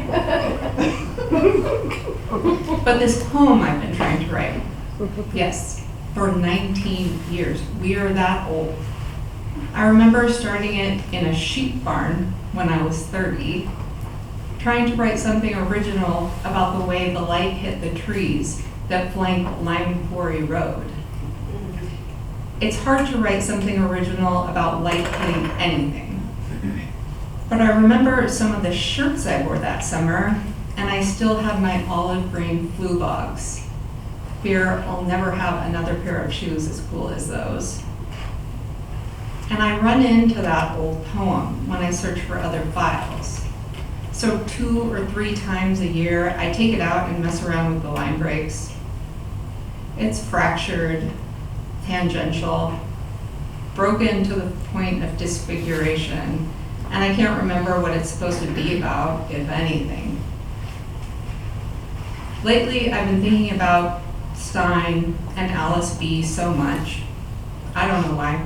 But this poem I've been trying to write, yes, for 19 years. We are that old. I remember starting it in a sheep barn when I was 30, trying to write something original about the way the light hit the trees that flank Lime Quarry Road. It's hard to write something original about light hitting anything. But I remember some of the shirts I wore that summer, and I still have my olive green Fluvogs. Fear I'll never have another pair of shoes as cool as those. And I run into that old poem when I search for other files. So 2 or 3 times a year, I take it out and mess around with the line breaks. It's fractured, tangential, broken to the point of disfiguration, and I can't remember what it's supposed to be about, if anything. Lately, I've been thinking about Stein and Alice B. so much. I don't know why.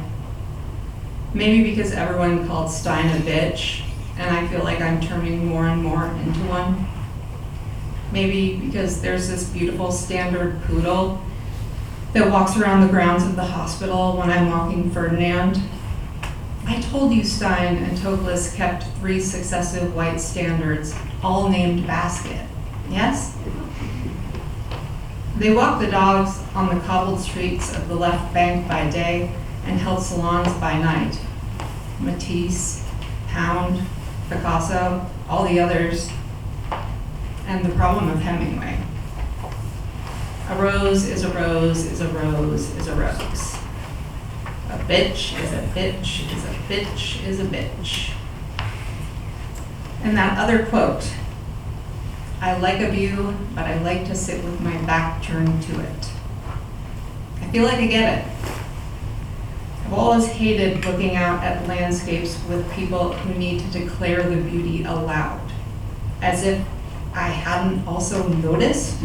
Maybe because everyone called Stein a bitch, and I feel like I'm turning more and more into one. Maybe because there's this beautiful standard poodle that walks around the grounds of the hospital when I'm walking Ferdinand. I told you Stein and Toklas kept 3 successive white standards, all named Basket, yes? They walked the dogs on the cobbled streets of the left bank by day and held salons by night. Matisse, Pound, Picasso, all the others, and the problem of Hemingway. A rose is a rose is a rose is a rose. A bitch is a bitch is a bitch is a bitch. And that other quote, "I like a view, but I like to sit with my back turned to it." I feel like I get it. I've always hated looking out at landscapes with people who need to declare the beauty aloud, as if I hadn't also noticed.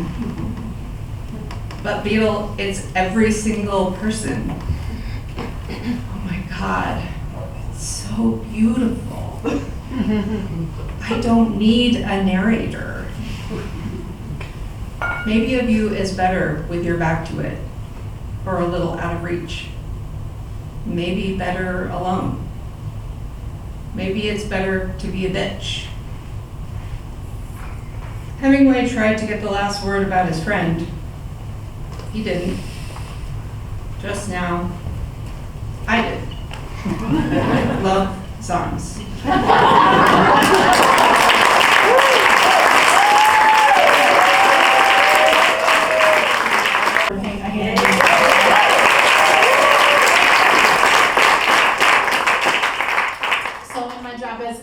But Beetle, it's every single person. Oh my God, it's so beautiful. I don't need a narrator. Maybe a view is better with your back to it, or a little out of reach. Maybe better alone. Maybe it's better to be a bitch. Hemingway tried to get the last word about his friend. He didn't. Just now, I did. Love songs. So in my job as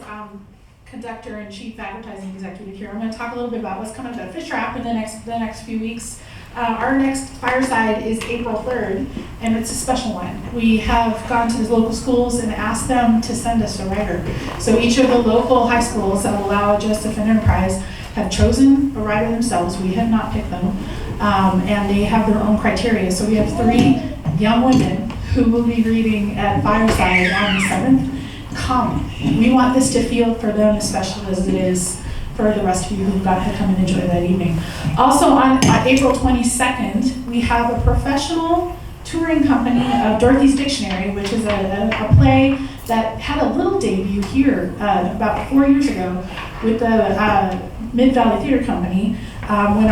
conductor and chief advertising executive here, I'm going to talk a little bit about what's coming to Fish Trap in the next few weeks. Our next fireside is April 3rd, and it's a special one. We have gone to the local schools and asked them to send us a writer. So each of the local high schools that allow Josephy Enterprise have chosen a writer themselves. We have not picked them, and they have their own criteria. So we have 3 young women who will be reading at Fireside on the 7th. Come. We want this to feel for them as special as it is for the rest of you who got to come and enjoy that evening. Also on April 22nd, we have a professional touring company of Dorothy's Dictionary, which is a play that had a little debut here about 4 years ago with the Mid-Valley Theater Company when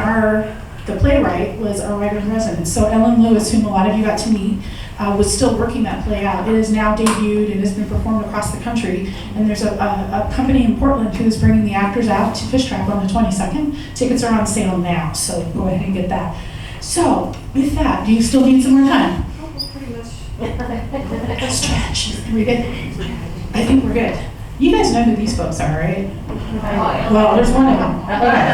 the playwright was our writer-in-residence. So Ellen Lewis, whom a lot of you got to meet, was still working that play out. It is now debuted and has been performed across the country. And there's a company in Portland who's bringing the actors out to Fish Trap on the 22nd. Tickets are on sale now, so go ahead and get that. So, with that, do you still need some more time? Pretty much. Stretch. Are we good? I think we're good. You guys know who these folks are, right? Well, there's one of them. Okay.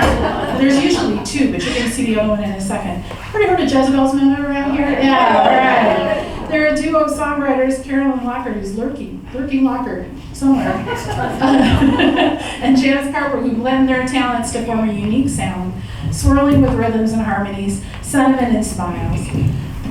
There's usually 2, but you're going to see the other one in a second. Ever heard of Jezebel's Memo around here? Yeah, all right. They're a duo of songwriters, Carolyn Locker, who's lurking Locker somewhere, and Janice Carper, who blend their talents to form a unique sound, swirling with rhythms and harmonies, sentiment and smiles.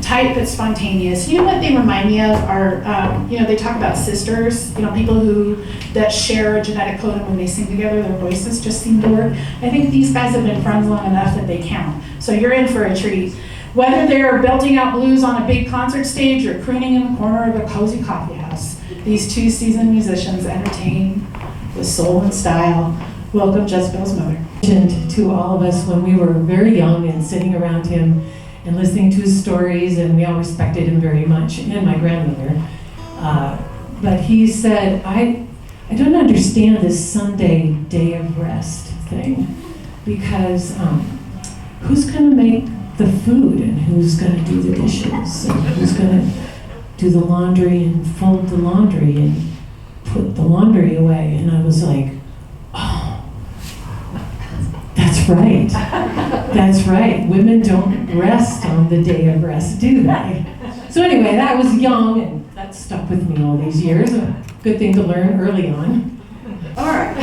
Tight but spontaneous. You know what they remind me of are, they talk about sisters, people that share a genetic code, and when they sing together, their voices just seem to work. I think these guys have been friends long enough that they count. So you're in for a treat. Whether they're belting out blues on a big concert stage or crooning in the corner of a cozy coffee house, these 2 seasoned musicians entertain with soul and style. Welcome, Jezebel's mother. To all of us when we were very young and sitting around him and listening to his stories, and we all respected him very much, and my grandmother. But he said, I don't understand this Sunday day of rest thing, because who's going to make the food, and who's going to do the dishes, and who's going to do the laundry and fold the laundry and put the laundry away? And I was like, oh, that's right. That's right. Women don't rest on the day of rest, do they? So anyway, that was young, and that stuck with me all these years. A good thing to learn early on. All right.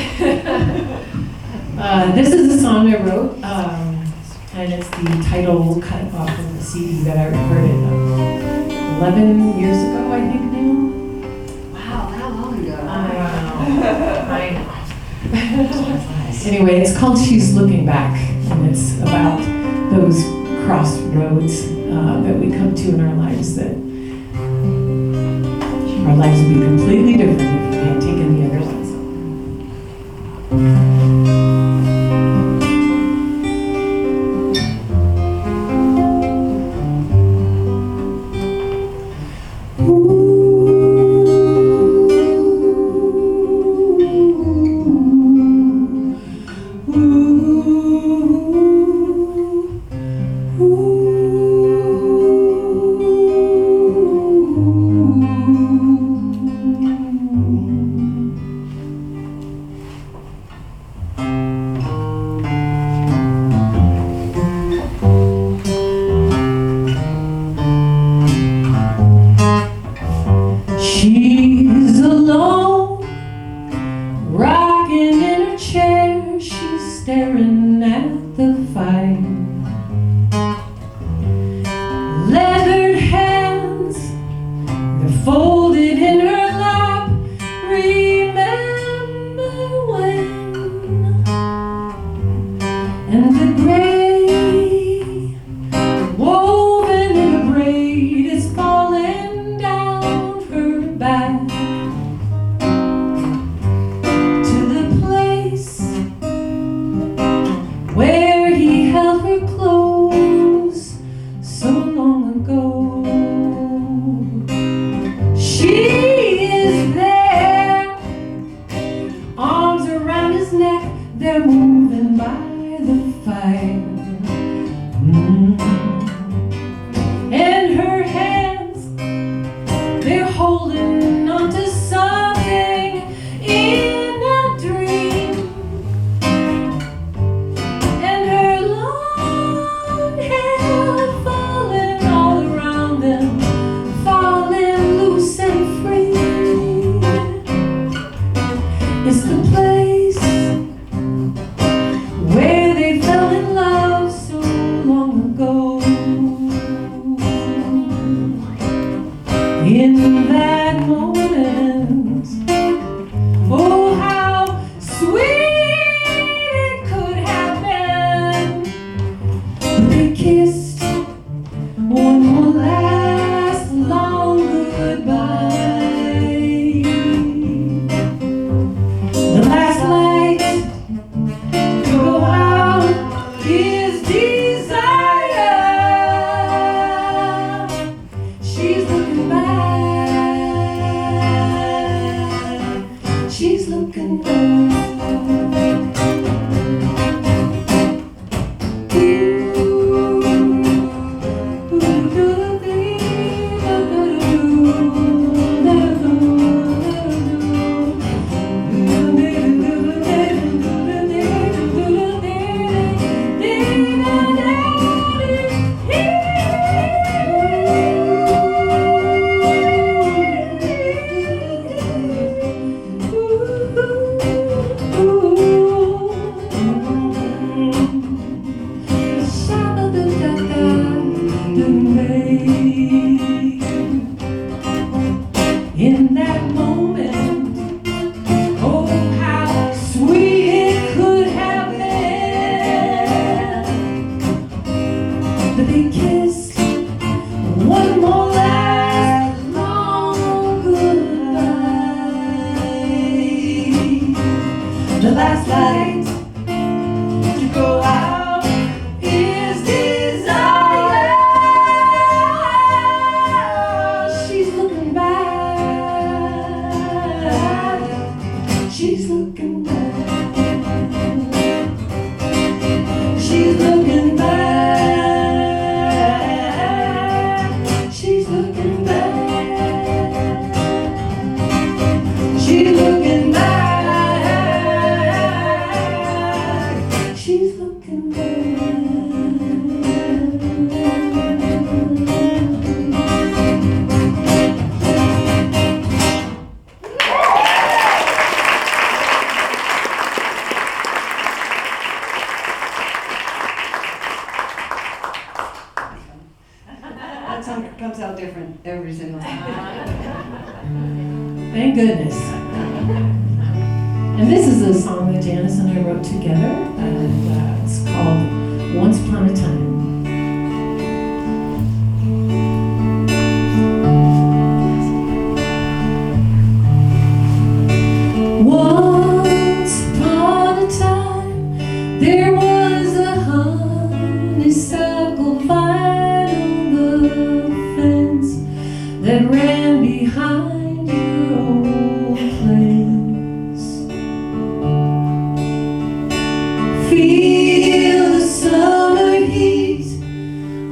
This is a song I wrote, and it's the title cut off of the CD that I recorded 11 years ago, I think now. Wow, how long ago? I know. Anyway, it's called She's Looking Back, and it's about those crossroads that we come to in our lives, that our lives would be completely different if we had taken the other ones. they're moving by the fire. And her hands, they're holding on to something in a dream. And her long hair falling all around them, falling loose and free. It's the place where they fell in love so long ago. In that moment, oh how sweet it could have been. They kissed one more last long goodbye. The last light to go out is desire. She's looking back. She's looking back. In that moment, oh how sweet it could have been. That they kissed one more last long goodbye. The last light to go out is desire. She's looking back. She's looking back. She's looking back. She's looking back. She's looking back. She's looking back. That song comes out different every single time. Thank goodness. And this is a song that Janice and I wrote together, and it's called Once Upon a Time. Once upon a time, there was a honeysuckle vine on the fence that ran behind your old place. Feel the summer heat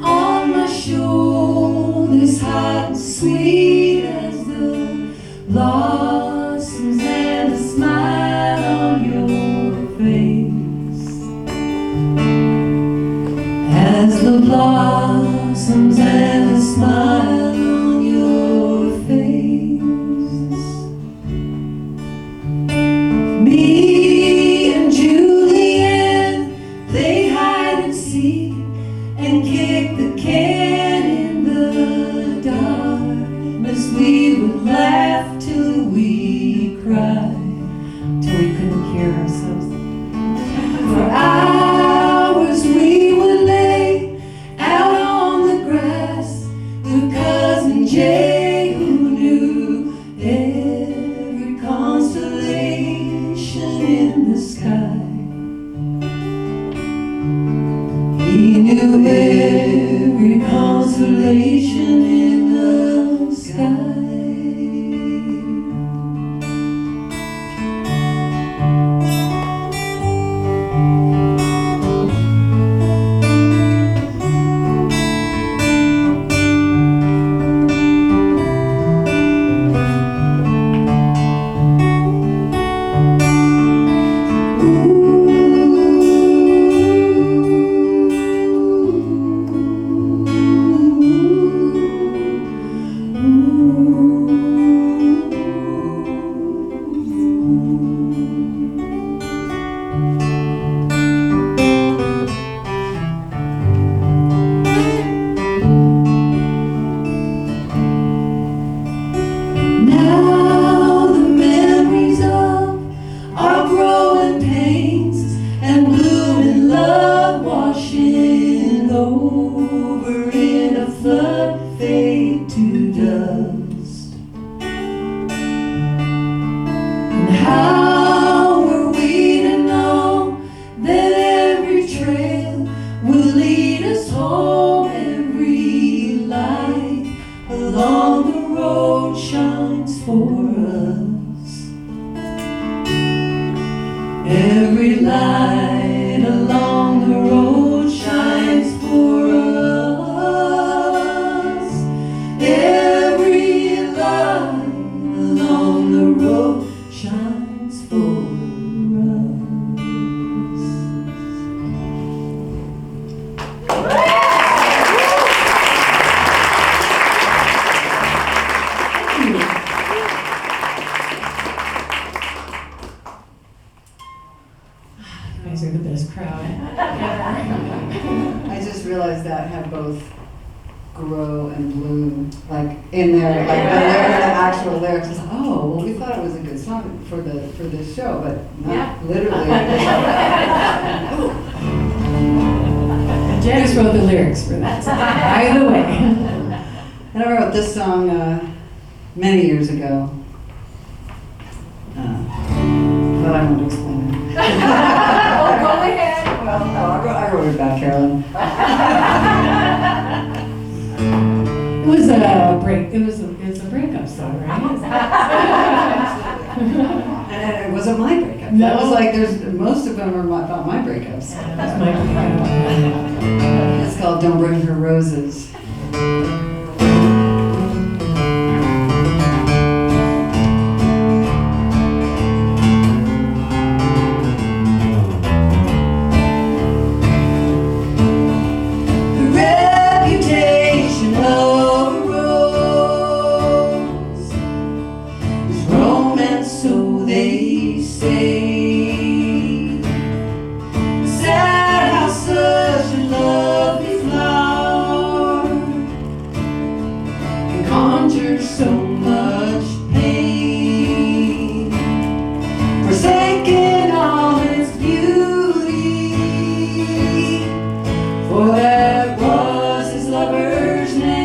on my shoulders, hot and sweet as the blossoms and the smile on your face. As the blossoms and the smile on your face. Me and Julianne played hide and seek and kicked the can in the darkness. We would laugh till we cried, till we couldn't hear ourselves. For hours we would lay out on the grass with Cousin Jay, who knew every constellation in the sky. He knew every constellation in the sky. Now the memories of our growing pains and blooming love washing over in a flood fade to dust. And how were we to know that every trail will lead us home? Every light along the road shines for us. Every light along the road shines for us. Every light along the road shines for us. You guys are the best crowd. I just realized that had both grow and bloom, like in there, like the actual lyrics. I was like, oh, well, we thought it was a good song for this show, but not literally. Janice wrote the lyrics for that song, by the way. And I wrote this song many years ago, but I won't explain it. Oh, go ahead. Well, no, I wrote it about Carolyn. It was a breakup song, right? And it wasn't my breakup. No. That was like, most of them are about my breakups. That's my breakup. It's called Don't Bring Her Roses. The reputation of a rose is romance, so they say. Sad how such a lovely flower can conjure so much pain, forsaking all its beauty, for that was his lover's name.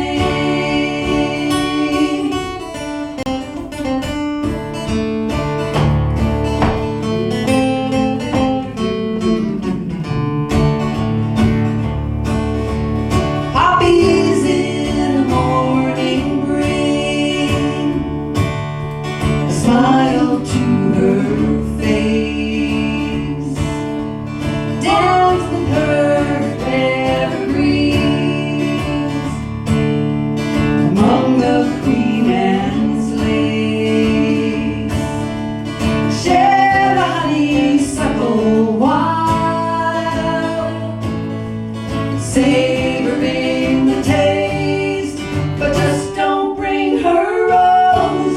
Poppies in the morning bring a smile to her face. Dance with her evergreens among the queen and slaves. Share the honeysuckle wild, savoring the taste, but just don't bring her roses.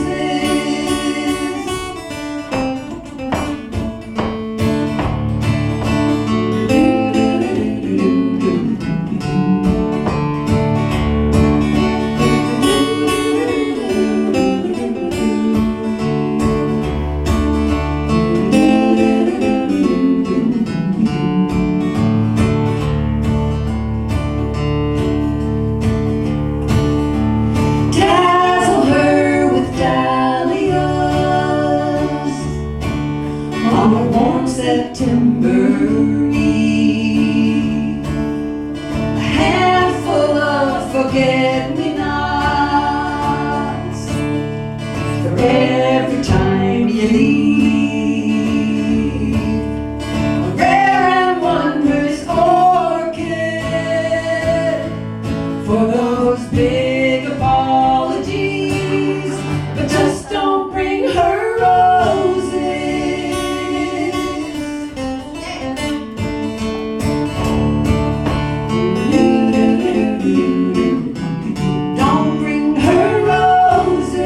Dazzle her with dahlias on a warm September eve. A handful of forget-me-nots for every time you leave. A rare and wondrous orchid for those big apologies, but just don't bring her roses. Don't bring her roses.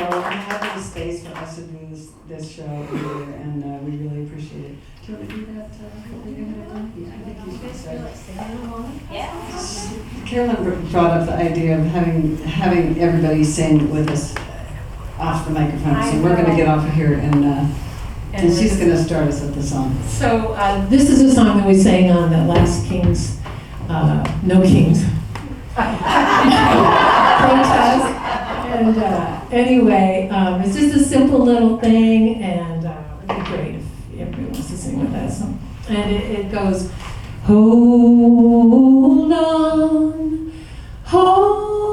having a space for us to do this show here, and we really appreciate it. Do you want to do that? Yeah, I think you should start. Carolyn brought up the idea of having everybody sing with us off the microphone, so we're going to get off of here, and she's going to start us with the song. So this is a song that we sang on the last Kings, No Kings protest. And anyway, it's just a simple little thing, and it'd be great if everybody wants to sing with us. And it goes, hold on, hold